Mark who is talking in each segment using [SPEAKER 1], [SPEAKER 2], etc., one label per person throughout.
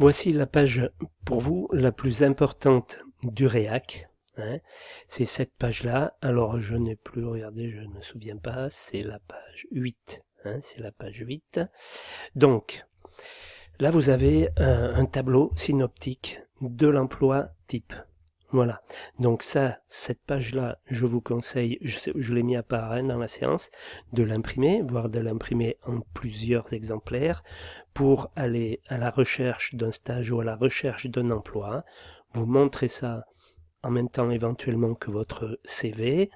[SPEAKER 1] Voici la page pour vous la plus importante du Réac. C'est cette page-là. Alors je n'ai plus, regardez, je ne me souviens pas, c'est la page 8. C'est la page 8. Donc, là vous avez un tableau synoptique de l'emploi type. Voilà, donc ça, cette page-là, je vous conseille, je l'ai mis à part dans la séance, de l'imprimer, voire de l'imprimer en plusieurs exemplaires pour aller à la recherche d'un stage ou à la recherche d'un emploi. Vous montrez ça en même temps éventuellement que votre CV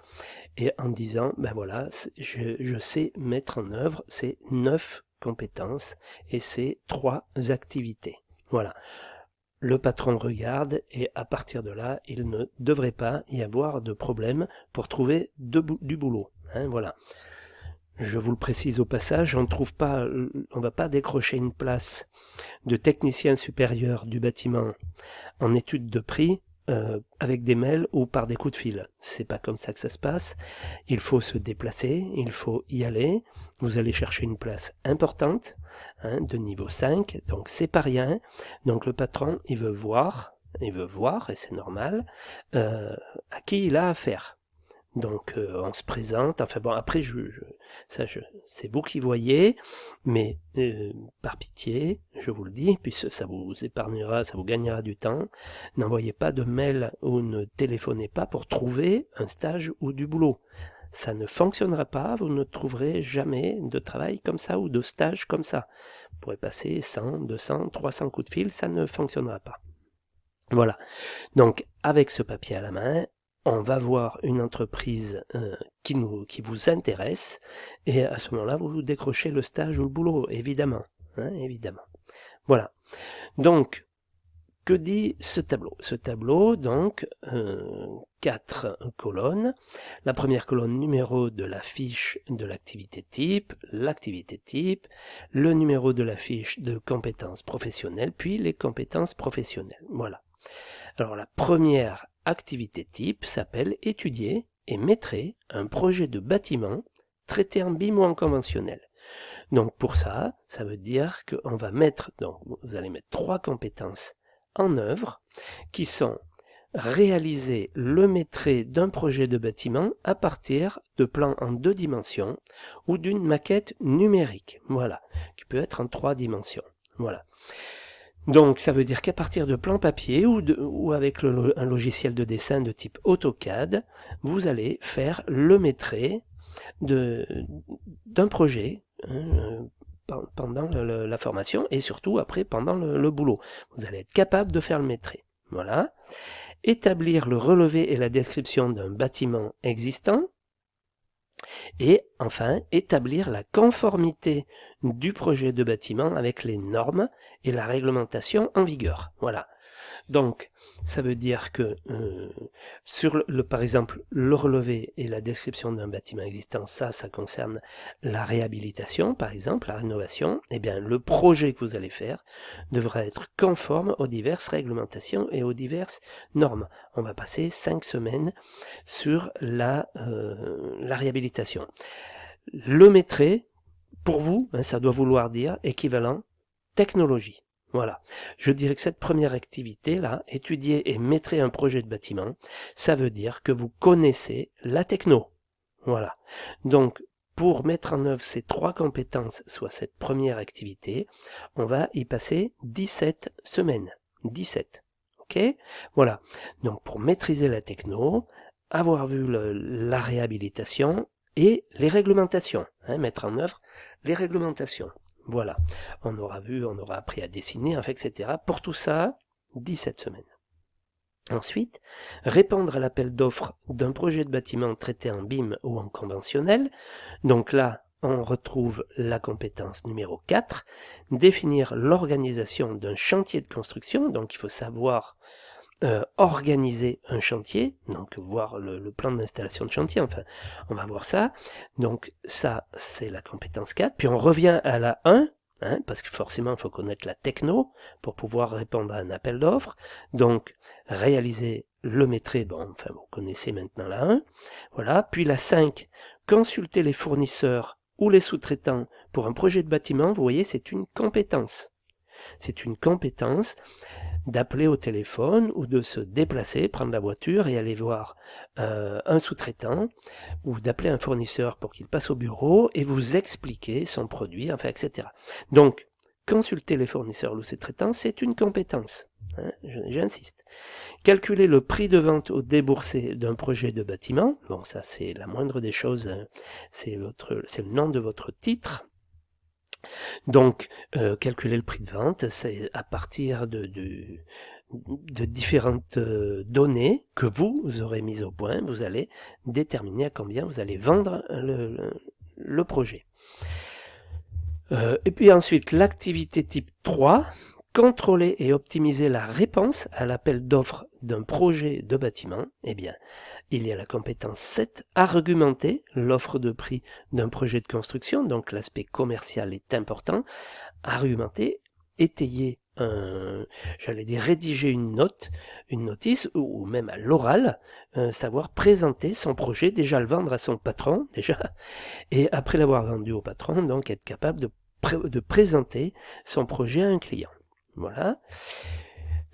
[SPEAKER 1] et en disant, ben voilà, je sais mettre en œuvre ces 9 compétences et ces 3 activités. Voilà. Le patron regarde et à partir de là, il ne devrait pas y avoir de problème pour trouver du boulot. Voilà. Je vous le précise au passage, on ne va pas décrocher une place de technicien supérieur du bâtiment en étude de prix avec des mails ou par des coups de fil. C'est pas comme ça que ça se passe. Il faut se déplacer, il faut y aller. Vous allez chercher une place importante, de niveau 5, donc c'est pas rien. Donc le patron, il veut voir, et c'est normal, à qui il a affaire. Donc on se présente, enfin bon, après c'est vous qui voyez, mais par pitié, je vous le dis, puisque ça vous épargnera, ça vous gagnera du temps, n'envoyez pas de mail ou ne téléphonez pas pour trouver un stage ou du boulot. Ça ne fonctionnera pas, vous ne trouverez jamais de travail comme ça ou de stage comme ça. Vous pourrez passer 100, 200, 300 coups de fil, ça ne fonctionnera pas. Voilà, donc avec ce papier à la main, on va voir une entreprise qui vous intéresse, et à ce moment-là, vous décrochez le stage ou le boulot, évidemment. Évidemment. Voilà. Donc, que dit ce tableau? Ce tableau, donc, 4 colonnes. La première colonne, numéro de la fiche de l'activité type, le numéro de la fiche de compétences professionnelles, puis les compétences professionnelles. Voilà. Alors, la première activité type s'appelle étudier et maîtriser un projet de bâtiment traité en BIM ou en conventionnel. Donc pour ça, ça veut dire qu'on va mettre, donc vous allez mettre 3 compétences en œuvre qui sont réaliser le maîtrise d'un projet de bâtiment à partir de plans en 2 dimensions ou d'une maquette numérique, voilà, qui peut être en 3 dimensions. Voilà. Donc ça veut dire qu'à partir de plans papier ou avec un logiciel de dessin de type AutoCAD, vous allez faire le maîtrise d'un projet pendant la formation et surtout après pendant le boulot. Vous allez être capable de faire le maîtrise. Voilà. Établir le relevé et la description d'un bâtiment existant. Et enfin, établir la conformité du projet de bâtiment avec les normes et la réglementation en vigueur. Voilà. Donc, ça veut dire que sur par exemple, le relevé et la description d'un bâtiment existant, ça concerne la réhabilitation, par exemple, la rénovation. Eh bien, le projet que vous allez faire devra être conforme aux diverses réglementations et aux diverses normes. On va passer 5 semaines sur la réhabilitation. Le maîtrise, pour vous, ça doit vouloir dire équivalent technologie. Voilà. Je dirais que cette première activité-là, étudier et maîtriser un projet de bâtiment, ça veut dire que vous connaissez la techno. Voilà. Donc, pour mettre en œuvre ces 3 compétences, soit cette première activité, on va y passer 17 semaines. 17. Ok? Voilà. Donc, pour maîtriser la techno, avoir vu la réhabilitation et les réglementations. Mettre en œuvre les réglementations. Voilà, on aura appris à dessiner, etc. Pour tout ça, 17 semaines. Ensuite, répondre à l'appel d'offres d'un projet de bâtiment traité en BIM ou en conventionnel. Donc là, on retrouve la compétence numéro 4, définir l'organisation d'un chantier de construction. Donc il faut savoir organiser un chantier, donc voir le plan d'installation de chantier, enfin, on va voir ça. Donc ça, c'est la compétence 4. Puis on revient à la 1, parce que forcément, il faut connaître la techno pour pouvoir répondre à un appel d'offres. Donc, réaliser le maîtrise, bon, enfin, vous connaissez maintenant la 1. Voilà. Puis la 5, consulter les fournisseurs ou les sous-traitants pour un projet de bâtiment. Vous voyez, c'est une compétence. C'est une compétence d'appeler au téléphone ou de se déplacer, prendre la voiture et aller voir un sous-traitant ou d'appeler un fournisseur pour qu'il passe au bureau et vous expliquer son produit, enfin, etc. Donc, consulter les fournisseurs ou sous traitants, c'est une compétence. Hein, j'insiste. Calculer le prix de vente au déboursé d'un projet de bâtiment, bon ça c'est la moindre des choses, hein, c'est le nom de votre titre. Donc calculer le prix de vente, c'est à partir de différentes données que vous aurez mises au point, vous allez déterminer à combien vous allez vendre le projet. Et puis ensuite, l'activité type 3, contrôler et optimiser la réponse à l'appel d'offres d'un projet de bâtiment. Eh bien, il y a la compétence 7, argumenter l'offre de prix d'un projet de construction, donc l'aspect commercial est important. Argumenter, étayer rédiger une notice, ou même à l'oral, savoir présenter son projet, déjà le vendre à son patron, déjà, et après l'avoir vendu au patron, donc être capable de présenter son projet à un client. Voilà.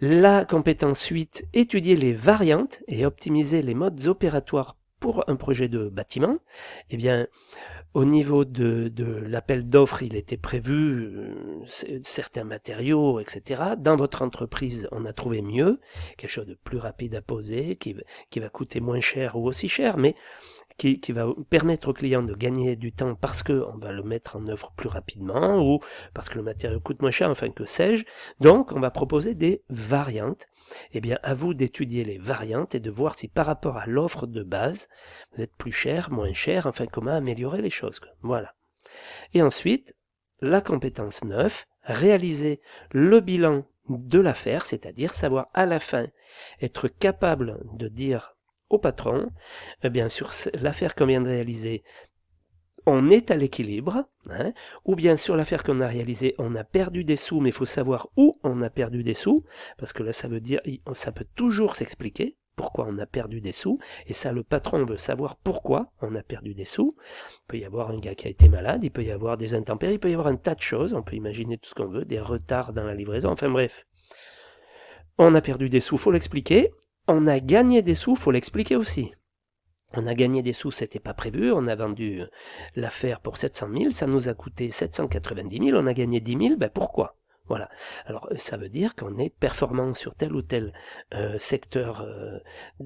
[SPEAKER 1] La compétence 8, étudier les variantes et optimiser les modes opératoires pour un projet de bâtiment. Eh bien, au niveau de l'appel d'offres, il était prévu certains matériaux, etc. Dans votre entreprise, on a trouvé mieux, quelque chose de plus rapide à poser, qui va coûter moins cher ou aussi cher, mais qui va permettre au client de gagner du temps parce qu'on va le mettre en œuvre plus rapidement ou parce que le matériau coûte moins cher, enfin que sais-je. Donc, on va proposer des variantes. Eh bien, à vous d'étudier les variantes et de voir si par rapport à l'offre de base, vous êtes plus cher, moins cher, enfin comment améliorer les choses. Voilà. Et ensuite, la compétence 9, réaliser le bilan de l'affaire, c'est-à-dire savoir à la fin être capable de dire au patron, eh bien sur l'affaire qu'on vient de réaliser, on est à l'équilibre, hein, ou bien sur l'affaire qu'on a réalisée, on a perdu des sous, mais il faut savoir où on a perdu des sous, parce que là ça veut dire, ça peut toujours s'expliquer pourquoi on a perdu des sous, et ça le patron veut savoir pourquoi on a perdu des sous. Il peut y avoir un gars qui a été malade, il peut y avoir des intempéries, il peut y avoir un tas de choses, on peut imaginer tout ce qu'on veut, des retards dans la livraison, enfin bref. On a perdu des sous, faut l'expliquer. On a gagné des sous, faut l'expliquer aussi. On a gagné des sous, c'était pas prévu, on a vendu l'affaire pour 700 000, ça nous a coûté 790 000, on a gagné 10 000, ben pourquoi ? Voilà. Alors ça veut dire qu'on est performant sur tel ou tel secteur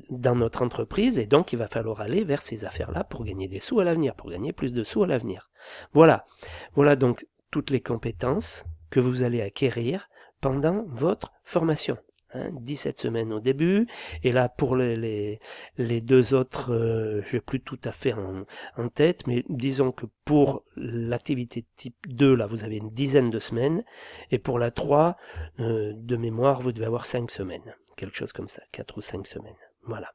[SPEAKER 1] dans notre entreprise, et donc il va falloir aller vers ces affaires-là pour gagner des sous à l'avenir, pour gagner plus de sous à l'avenir. Voilà. Voilà donc toutes les compétences que vous allez acquérir pendant votre formation. 17 semaines au début, et là pour les deux autres, je n'ai plus tout à fait en tête, mais disons que pour l'activité type 2, là vous avez une dizaine de semaines, et pour la 3, de mémoire, vous devez avoir 5 semaines, quelque chose comme ça, 4 ou 5 semaines, voilà.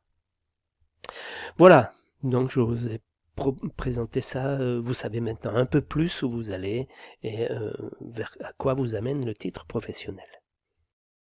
[SPEAKER 1] Voilà, donc je vous ai présenté ça, vous savez maintenant un peu plus où vous allez, et à quoi vous amène le titre professionnel.